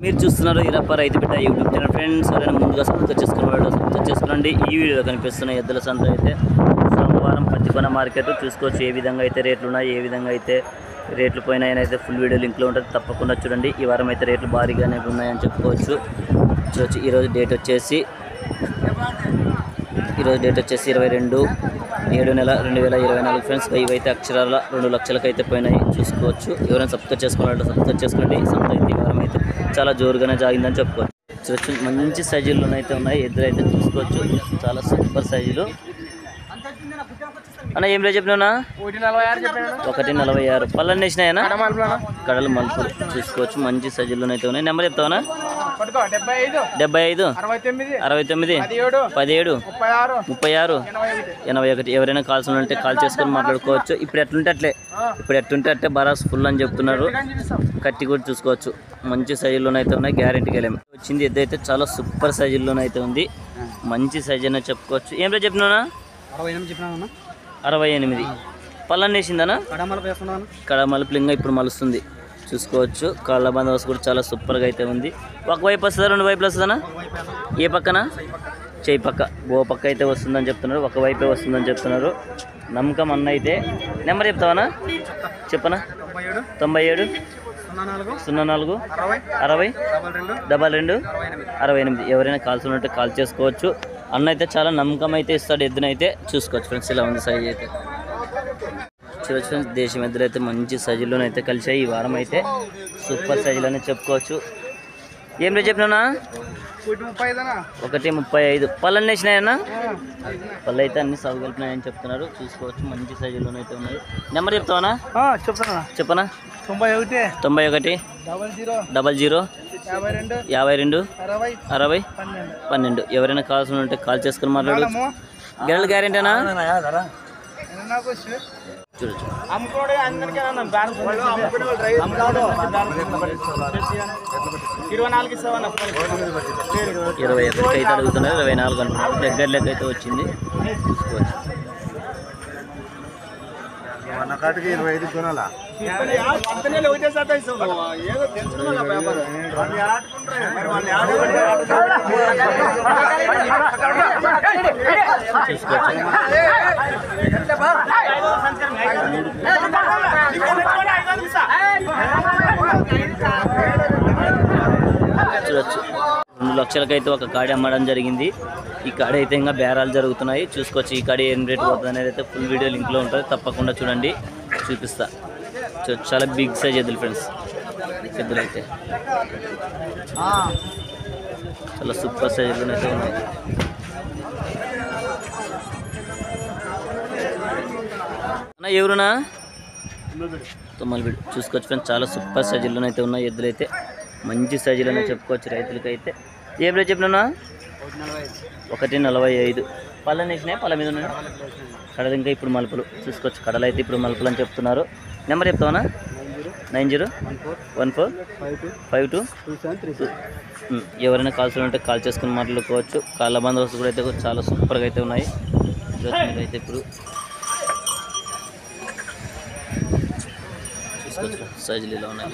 మీరు చూస్తున్నారు ఈరప్ప రైతు బిడ్డ యూట్యూబ్ ఛానల్ ఫ్రెండ్స్. ఎవరైనా ముందుగా సబ్స్క్రైబ్ చేసుకోండి. ఈ వీడియోలో కనిపిస్తున్న ఎద్దుల సంత అయితే సోమవారం పత్తికొన మార్కెట్ చూసుకోవచ్చు. ఏ విధంగా అయితే రేట్లు ఉన్నాయి, ఏ విధంగా అయితే రేట్లు పోయినాయని అయితే ఫుల్ వీడియో లింక్లో ఉంటుంది, తప్పకుండా చూడండి. ఈ వారం అయితే రేట్లు భారీగానే ఉన్నాయని చెప్పుకోవచ్చు. చూడవచ్చు ఈరోజు డేట్ వచ్చేసి 22/7/2024 ఫ్రెండ్స్. ఇవైతే అక్షరాల 2 లక్షలకు అయితే పోయినాయి చూసుకోవచ్చు. ఎవరైనా సబ్స్క్రైబ్ చేసుకోండి. సంత అయితే ఈ వారం అయితే చాలా జోరుగానే జాగిందని చెప్పుకోవచ్చు. చూడొచ్చు మంచి సైజులు అయితే ఉన్నాయి. ఎద్దులు అయితే చూసుకోవచ్చు, చాలా సూపర్ సైజులు. అన్న ఏం రేట్ చెప్పినా? 146. పళ్ళన్నీ వేసినాయనా? కడలు మలుపులు చూసుకోవచ్చు, మంచి సైజులు అయితే ఉన్నాయి. నెంబర్ చెప్తావనా? 75 69 17 36 81. ఎవరైనా కాల్స్ ఉంటే కాల్ చేసుకొని మాట్లాడుకోవచ్చు. ఇప్పుడు ఎట్లుంటే అట్లే బరాస్ ఫుల్ అని చెప్తున్నారు. కట్టి కూడా చూసుకోవచ్చు, మంచి సైజుల్లోనైతే ఉన్నాయి. గ్యారెంటీకి వెళ్ళాము. వచ్చింది ఎద్దు అయితే చాలా సూపర్ సైజుల్లోనైతే ఉంది, మంచి సైజు అనే చెప్పుకోవచ్చు. ఏం రేట్ చెప్పినా? 68. పళ్ళన్నీ వేసిందనా? కడమలుపులు ఇంకా ఇప్పుడు మలుస్తుంది చూసుకోవచ్చు. కాళ్ళ బందోబస్తు కూడా చాలా సూపర్గా అయితే ఉంది. ఒకవైపు వస్తుందా, 2 వైపులు వస్తుందనా? ఏ పక్కన? చేయి పక్క, బో పక్క అయితే వస్తుందని చెప్తున్నారు. ఒకవైపే వస్తుందని చెప్తున్నారు. నమ్మకం అన్న అయితే. నెంబర్ చెప్తావనా? చెప్పనా? 97 04 60 22 68. ఎవరైనా కాల్స్ ఉన్నట్టు కాల్ చేసుకోవచ్చు. అన్న అయితే చాలా నమ్మకం అయితే ఇస్తాడు. ఎద్దునైతే చూసుకోవచ్చు ఫ్రెండ్స్, ఇలా ఉంది సైజ్ అయితే. చూడొచ్చు ఫ్రెండ్స్, దేశం ఎద్దులు అయితే మంచి సైజుల్లోనైతే కలిసాయి. ఈ వారం అయితే సూపర్ సైజులోనే చెప్పుకోవచ్చు. ఏం రేట్ చెప్పినా? 135. పళ్ళన్నీ వేసినాయన్నా? పళ్ళు అయితే అన్ని సాగు కలిపినాయని చెప్తున్నారు. చూసుకోవచ్చు, మంచి సైజుల్లోనైతే ఉన్నాయి. నెంబర్ చెప్తావనా? చెప్పనా? 91 00 52 60 12. ఎవరైనా కాల్స్ ఉంటే కాల్ చేసుకుని మాట్లాడు. గెరలు గ్యారెంటీనా? చూడొచ్చు 21 అయితే అడుగుతున్నారు. 24 అంటున్నారు. దగ్గర లెక్క అయితే వచ్చింది చూసుకోవచ్చు. చూడొచ్చు 2 లక్షలకైతే ఒక కాడి అమ్మడం జరిగింది. ఈ కాడి అయితే ఇంకా బేరాలు జరుగుతున్నాయి చూసుకోవచ్చు. ఈ కాడి ఏం రేట్ పోతుంది అనేది అయితే ఫుల్ వీడియో లింక్లో ఉంటుంది, తప్పకుండా చూడండి, చూపిస్తా. చాలా బిగ్ సైజ్ ఎద్దులు ఫ్రెండ్స్. ఎద్దులు అయితే చాలా సూపర్ సైజులు అయితే ఉన్నాయి. అన్న ఎవరునా? తొమ్మలబిడ్ చూసుకోవచ్చు ఫ్రెండ్స్, చాలా సూపర్ సైజుల్లోనే అయితే ఉన్నాయి. ఎద్దులు అయితే మంచి సైజులోనే చెప్పుకోవచ్చు రైతులకి అయితే. ఏం రేట్ చెప్పినా? 145. పళ్ళని వేసినాయి, పళ్ళ మీద ఉన్నాయి. కడలు ఇంకా ఇప్పుడు మలుపులు చూసుకోవచ్చు. కడలు అయితే ఇప్పుడు మలుపులు అని చెప్తున్నారు. నెంబర్ చెప్తావనా? 90 14 52 27 ఎవరైనా కాల్స్ ఉంటే కాల్ చేసుకుని మాట్లాడుకోవచ్చు. కాళ్ళ బందోబస్తు కూడా అయితే చాలా సూపర్గా అయితే ఉన్నాయి. అయితే ఇప్పుడు చూసుకోవచ్చు సైజులు ఇలా ఉన్నాయి.